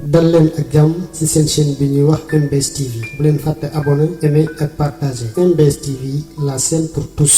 dal leen ak jàmm ci seen chaîne bi ñuy wax MBS TV bu leen fàtte abonné aimer ak partager MBS TV la chaîne pour tous.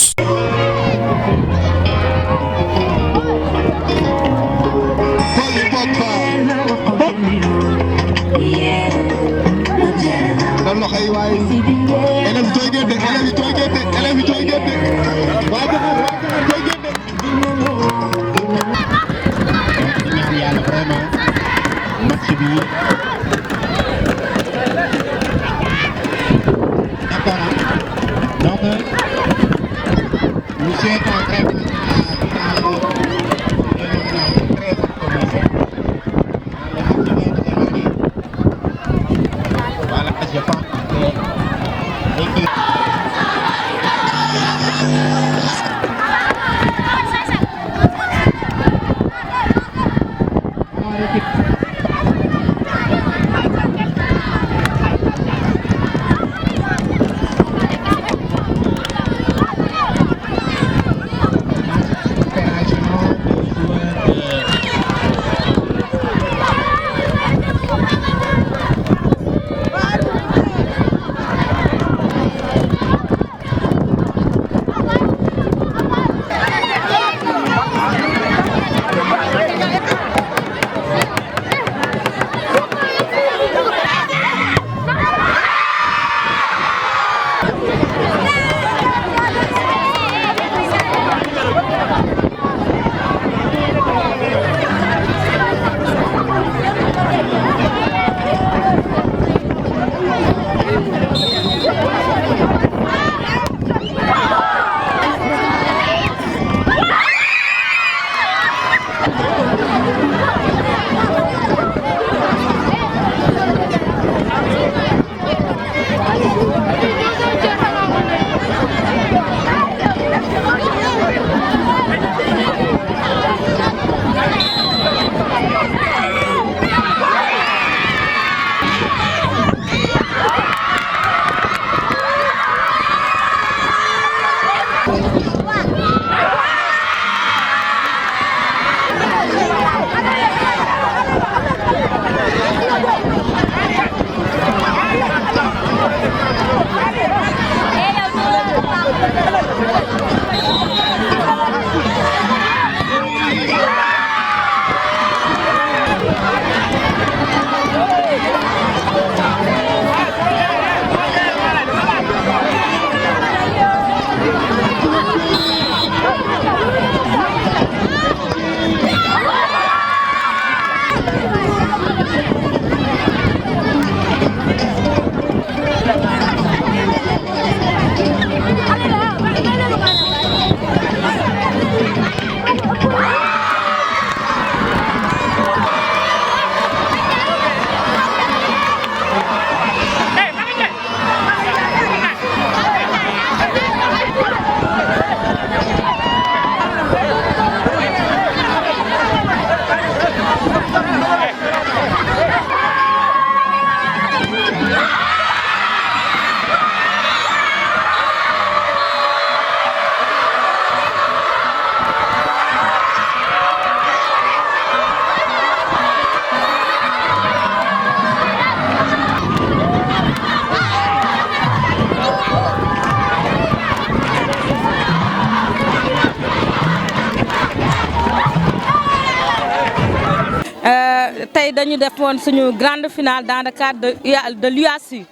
tey dañu defoon suñu grande finale dans le cadre de l'UASU.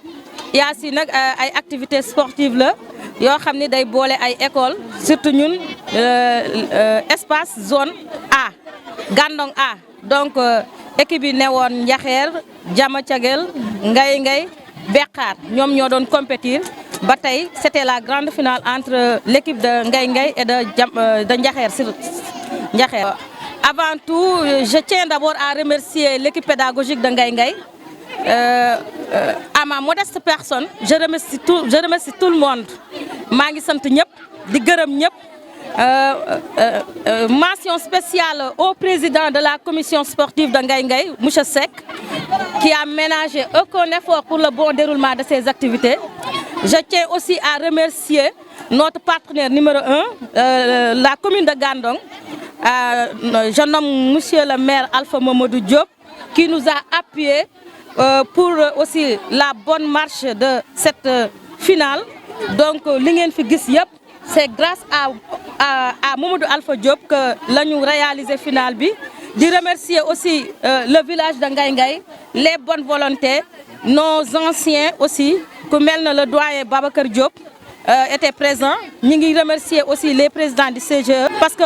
UASU nag ay activités sportives la yoo xam ni day boole ay école surtout ñun espace zone A Gandon A donc équipe yi newoon Njaxeer Diamacagel Ngay Bekkaar ñoom ñoo doon compétir ba tey c'était la grande finale entre l'équipe de Ngay et de Njaxeer. Avant tout, je tiens d'abord à remercier l'équipe pédagogique de Ngay. À ma modeste personne, je remercie tout le monde. Je suis mention spéciale au président de la commission sportive de Ngay, M. Seck, qui a ménagé aucun effort pour le bon déroulement de ces activités. Je tiens aussi à remercier notre partenaire numéro 1, la commune de Gandon. Je nomme Monsieur le maire Alpha Mamadou Diop, qui nous a appuyés pour aussi la bonne marche de cette finale. Donc li ngeen fi gis yëpp c'est grâce à Mamadou Alpha Diop que la ñu réalisé finale bi. Di remercier aussi le village de Ngaye Ngaye, les bonnes volontés, nos anciens aussi, comme le doyen Babacar Diop était présent. Nous remercier aussi les présidents du CGE parce que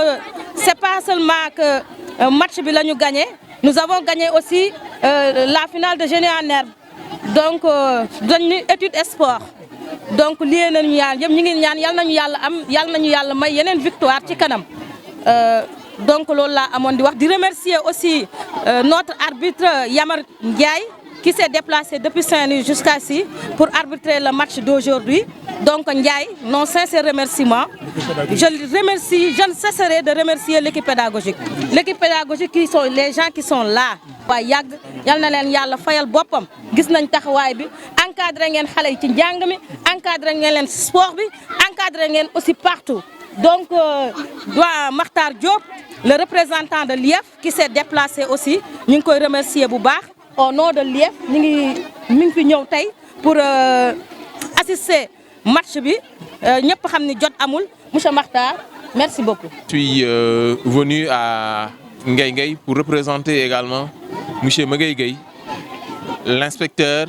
c'est pas seulement que match bi la ñu gagné, nous avons gagné aussi la finale de génie en herbe. Donc dañu étude et sport. Donc lié nañu yàlla yëpp ñu ngi ñaan yàlla nañu yàlla may yeneen victoire ci kanam. Donc loolu laa amoon di wax di remercier aussi notre arbitre Yamar Ndiaye qui s'est déplacé depuis Saint-Louis jusqu'à ici pour arbitrer le match d'aujourd'hui. Donc Ndiaye, nos sincères remerciements. Je ne cesserai de remercier l'équipe pédagogique. L'équipe pédagogique qui sont les gens qui sont là. waaye yàgg yal na leen yàlla fayal boppam gis nañ taxawaay bi encadré ngeen xale yi ci njàng mi encadré ngeen leen ci sport bi encadré ngeen aussi partout. Donc doyen Makhtar Diop, le représentant de l'IEF qui s'est déplacé aussi, ñu ngi koy remercier bu baax au nom de l'IEF mi ngi fi ñëw tey pour assister match bi ñëpp xam ni jot amul monsieur Makhtar merci beaucoup. Je suis venu à Ngaye Ngaye pour représenter également monsieur Magaye Gueye, l'inspecteur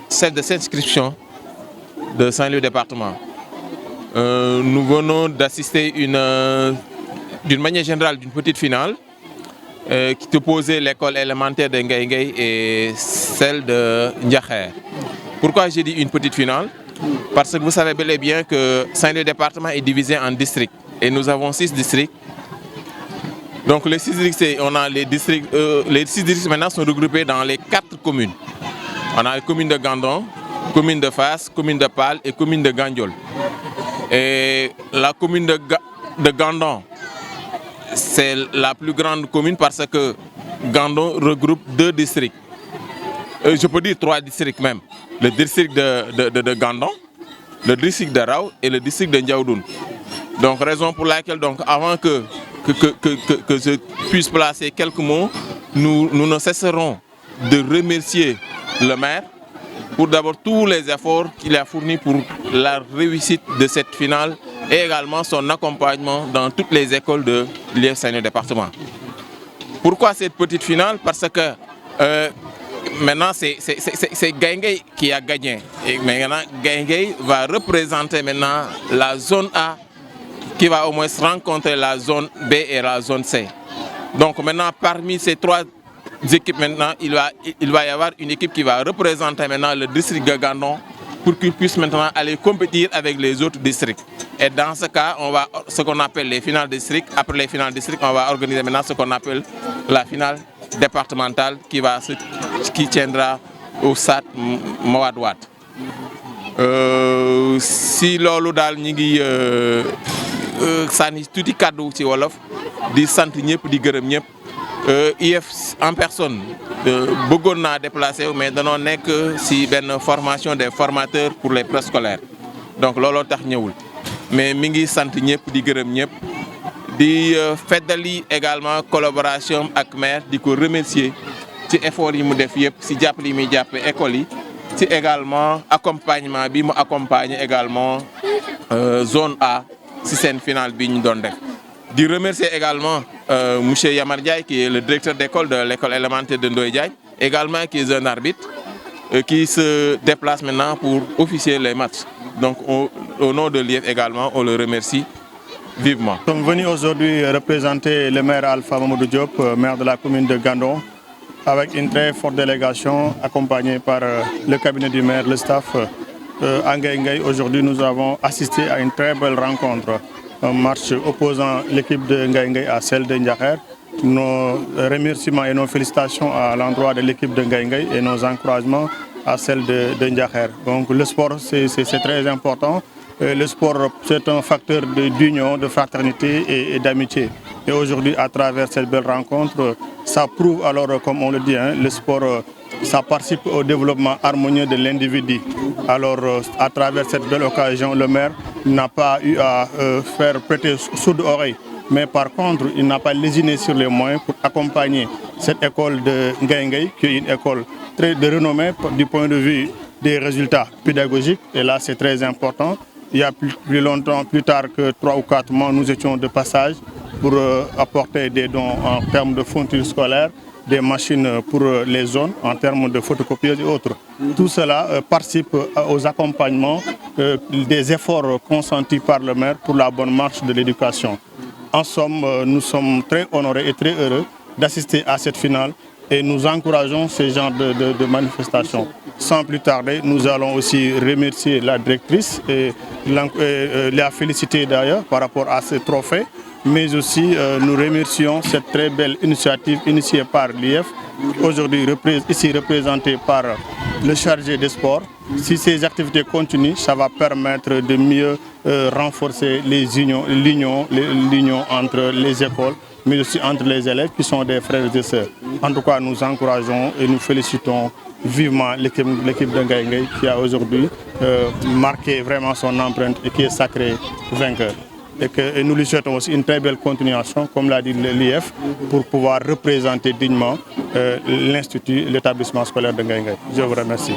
chef de s'inscription de Saint-Louis département. Nous venons d'assister d'une manière générale d'une petite finale qui opposait l'école élémentaire de Ngaye Ngaye et celle de Ndiakher. Pourquoi j'ai dit une petite finale? Parce que vous savez bel et bien que Saint-Louis département est divisé en districts et nous avons 6 districts. Donc les 6 districts, les 6 districts maintenant sont regroupés dans les 4 communes. On a la commune de Gandon, commune de Fass, commune de Pal et commune de Gandiol. Et la commune de Gandon, c'est la plus grande commune parce que Gandon regroupe 2 districts. Je peux dire 3 districts même. Le district de Gandon, le district de Rao et le district de Ndiaoudoun. Donc raison pour laquelle donc, avant que je puisse placer quelques mots, nous ne cesserons de remercier le maire pour d'abord tous les efforts qu'il a fournis pour la réussite de cette finale et également son accompagnement dans toutes les écoles de l'IEF Saint-Louis département. Pourquoi cette petite finale? Parce que maintenant c'est Ngaye Ngaye qui a gagné. Et maintenant Ngaye Ngaye va représenter maintenant la zone A qui va au moins rencontrer la zone B et la zone C. Donc maintenant parmi ces 3 équipes maintenant, il va y avoir une équipe qui va représenter maintenant le district de Gandon pour qu'il puisse maintenant aller compétir avec les autres districts. Et dans ce cas, on va ce qu'on appelle les finales districts. Après les finales districts, on va organiser maintenant ce qu'on appelle la finale départementale qui tiendra au stade Mawade Wade. Si loolu daal ñi ngi sànni tuuti kàddu ci wolof di sant ñëpp di gërëm ñëpp. IEF en personne bëggoon naa déplacé mais danoo nekk ci benn formation des formateurs pour les préscolaires donc looloo tax ñëwul mais mi ngi sant ñëpp di gërëm ñëpp di feddali également collaboration ak maire di ko remercier ci effort yi mu def yëpp ci jàppale yi muy jàppe école yi ci également accompagnement bi mu accompagner également zone A ci seen finale bi ñu doon def. Je remercie également monsieur Yamar Ndiaye qui est le directeur d'école de l'école élémentaire de Ndoye Diagne, également qui est un arbitre qui se déplace maintenant pour officier les matchs. Donc au nom de l'IEF également, on le remercie vivement. Nous sommes venus aujourd'hui représenter le maire Alpha Mamadou Diop, maire de la commune de Gandon, avec une très forte délégation accompagnée par le cabinet du maire, le staff. À Ngaye Ngaye, aujourd'hui nous avons assisté à une très belle rencontre. Un match opposant l'équipe de Ngaye Ngaye à celle de Ndiakher. Nos remerciements et nos félicitations à l'endroit de l'équipe de Ngaye Ngaye et nos encouragements à celle de Ndiakher. Donc le sport c'est très important. Le sport c'est un facteur d'union, de fraternité et d'amitié. Et aujourd'hui à travers cette belle rencontre, ça prouve alors comme on le dit, le sport ça participe au développement harmonieux de l'individu. Alors à travers cette belle occasion, le maire n'a pas eu à faire prêter sourde oreille Mais par contre, il n'a pas lésiné sur les moyens pour accompagner cette école de Ngaï, qui est une école très de renommée du point de vue des résultats pédagogiques. Et là, c'est très important. Il y a plus tard que 3 ou 4 mois, nous étions de passage pour apporter des dons en termes de fournitures scolaires, des machines pour les zones, en termes de photocopieuses et autres. Tout cela participe aux accompagnements des efforts consentis par le maire pour la bonne marche de l'éducation. En somme, nous sommes très honorés et très heureux d'assister à cette finale et nous encourageons ce genre de manifestations. Sans plus tarder, nous allons aussi remercier la directrice et la féliciter d'ailleurs par rapport à ce trophée, mais aussi nous remercions cette très belle initiative initiée par l'IF, aujourd'hui ici représentée par le chargé des sports. Si ces activités continuent, ça va permettre de mieux renforcer l'union entre les écoles, mais aussi entre les élèves qui sont des frères et sœurs. En tout cas, nous encourageons et nous félicitons vivement l'équipe de Ngaï qui a aujourd'hui marqué vraiment son empreinte et qui est sacré vainqueur. Et nous lui souhaitons aussi une très belle continuation, comme l'a dit l'IF, pour pouvoir représenter dignement l'Institut, l'établissement scolaire de Ngaï. Je vous remercie.